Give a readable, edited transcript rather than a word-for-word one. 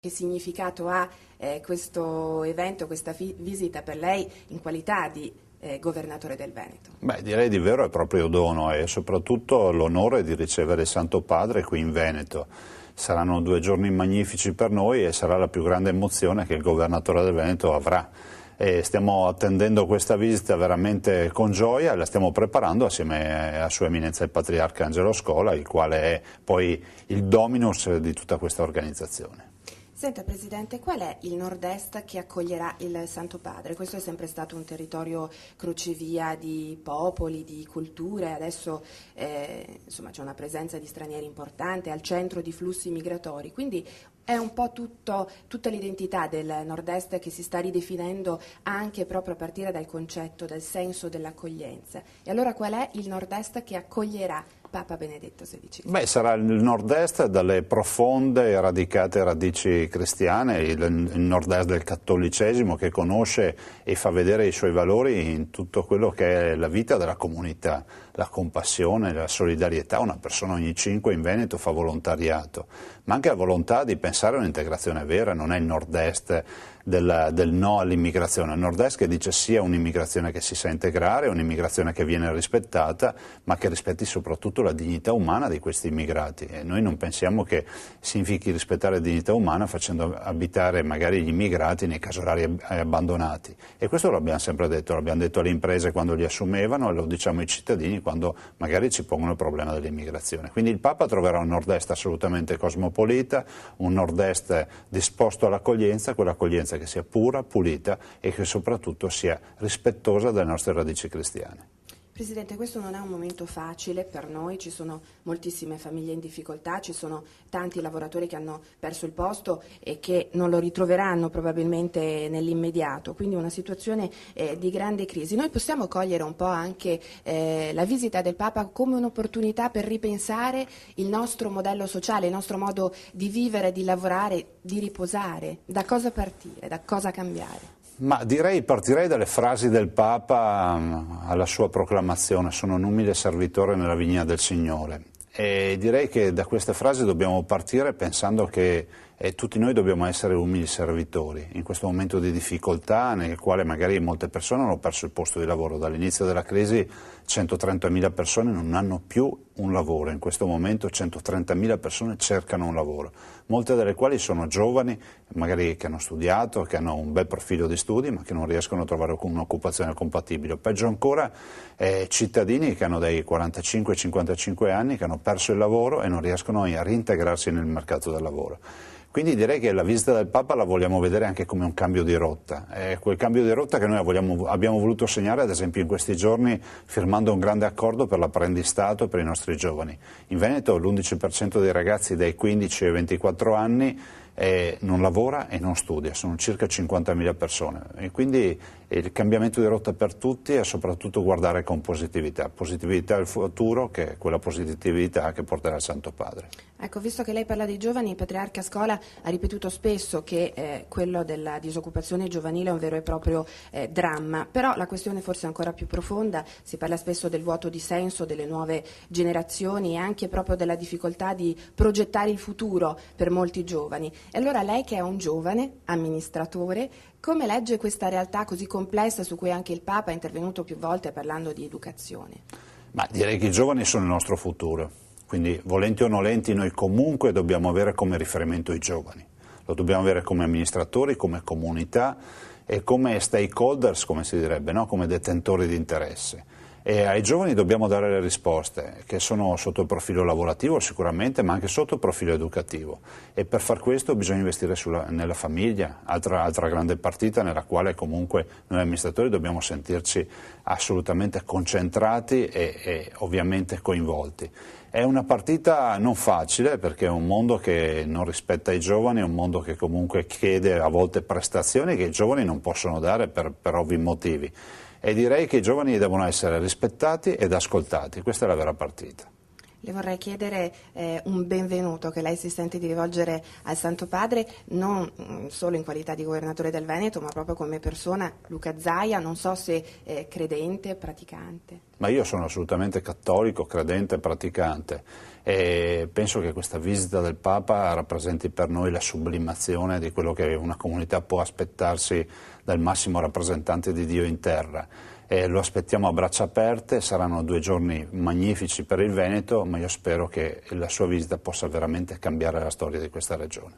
Che significato ha questo evento, questa visita per lei in qualità di governatore del Veneto? Beh, direi di vero e proprio dono e soprattutto l'onore di ricevere il Santo Padre qui in Veneto. Saranno 2 giorni magnifici per noi e sarà la più grande emozione che il governatore del Veneto avrà. E stiamo attendendo questa visita veramente con gioia e la stiamo preparando assieme a Sua Eminenza il Patriarca Angelo Scola, il quale è poi il dominus di tutta questa organizzazione. Senta Presidente, qual è il nord-est che accoglierà il Santo Padre? Questo è sempre stato un territorio crocevia di popoli, di culture, adesso insomma, c'è una presenza di stranieri importante, al centro di flussi migratori, quindi è un po' tutta l'identità del nord-est che si sta ridefinendo anche proprio a partire dal concetto, dal senso dell'accoglienza. E allora qual è il nord-est che accoglierà Papa Benedetto XVI? Beh, sarà il nord-est dalle profonde e radicate radici cristiane, il nord-est del cattolicesimo che conosce e fa vedere i suoi valori in tutto quello che è la vita della comunità, la compassione, la solidarietà. Una persona ogni 5 in Veneto fa volontariato, ma anche la volontà di pensare a un'integrazione vera. Non è il nord-est del no all'immigrazione, il nord-est che dice sì a un'immigrazione che si sa integrare, un'immigrazione che viene rispettata, ma che rispetti soprattutto la dignità umana di questi immigrati. E noi non pensiamo che significhi rispettare la dignità umana facendo abitare magari gli immigrati nei casolari abbandonati. E questo lo abbiamo sempre detto, l'abbiamo detto alle imprese quando li assumevano e lo diciamo ai cittadini quando magari ci pongono il problema dell'immigrazione. Quindi il Papa troverà un nord-est assolutamente cosmopolita, un nord-est disposto all'accoglienza, quell'accoglienza che sia pura, pulita e che soprattutto sia rispettosa delle nostre radici cristiane. Presidente, questo non è un momento facile per noi, ci sono moltissime famiglie in difficoltà, ci sono tanti lavoratori che hanno perso il posto e che non lo ritroveranno probabilmente nell'immediato, quindi una situazione di grande crisi. Noi possiamo cogliere un po' anche la visita del Papa come un'opportunità per ripensare il nostro modello sociale, il nostro modo di vivere, di lavorare, di riposare. Da cosa partire, da cosa cambiare? Ma partirei dalle frasi del Papa alla sua proclamazione: sono un umile servitore nella vigna del Signore. E direi che da queste frasi dobbiamo partire pensando che tutti noi dobbiamo essere umili servitori in questo momento di difficoltà nel quale magari molte persone hanno perso il posto di lavoro. Dall'inizio della crisi 130.000 persone non hanno più un lavoro, in questo momento 130.000 persone cercano un lavoro, molte delle quali sono giovani, magari che hanno studiato, che hanno un bel profilo di studi ma che non riescono a trovare un'occupazione compatibile. Peggio ancora cittadini che hanno dai 45-55 anni, che hanno perso il lavoro e non riescono a reintegrarsi nel mercato del lavoro. Quindi direi che la visita del Papa la vogliamo vedere anche come un cambio di rotta, quel cambio di rotta che noi abbiamo voluto segnare ad esempio in questi giorni firmando un grande accordo per l'apprendistato per i nostri giovani. In Veneto l'11% dei ragazzi dai 15 ai 24 anni non lavora e non studia, sono circa 50.000 persone e quindi il cambiamento di rotta per tutti è soprattutto guardare con positività al futuro, che è quella positività che porterà il Santo Padre. Ecco, visto che lei parla dei giovani, il Patriarca Scola ha ripetuto spesso che quello della disoccupazione giovanile è un vero e proprio dramma, però la questione forse è ancora più profonda, si parla spesso del vuoto di senso delle nuove generazioni e anche proprio della difficoltà di progettare il futuro per molti giovani. E allora lei, che è un giovane amministratore, come legge questa realtà così complessa su cui anche il Papa è intervenuto più volte parlando di educazione? Ma direi che i giovani sono il nostro futuro, quindi volenti o nolenti noi comunque dobbiamo avere come riferimento i giovani, lo dobbiamo avere come amministratori, come comunità e come stakeholders, come si direbbe, no? Come detentori di interesse. E ai giovani dobbiamo dare le risposte, che sono sotto il profilo lavorativo sicuramente, ma anche sotto il profilo educativo. E per far questo bisogna investire nella famiglia, altra grande partita nella quale comunque noi amministratori dobbiamo sentirci assolutamente concentrati e ovviamente coinvolti. È una partita non facile perché è un mondo che non rispetta i giovani, è un mondo che comunque chiede a volte prestazioni che i giovani non possono dare per ovvi motivi. E direi che i giovani devono essere rispettati ed ascoltati, questa è la vera partita. Le vorrei chiedere un benvenuto che lei si sente di rivolgere al Santo Padre, non solo in qualità di governatore del Veneto, ma proprio come persona. Luca Zaia, non so se credente, praticante. Ma io sono assolutamente cattolico, credente, praticante e penso che questa visita del Papa rappresenti per noi la sublimazione di quello che una comunità può aspettarsi dal massimo rappresentante di Dio in terra. E lo aspettiamo a braccia aperte, saranno 2 giorni magnifici per il Veneto, ma io spero che la sua visita possa veramente cambiare la storia di questa regione.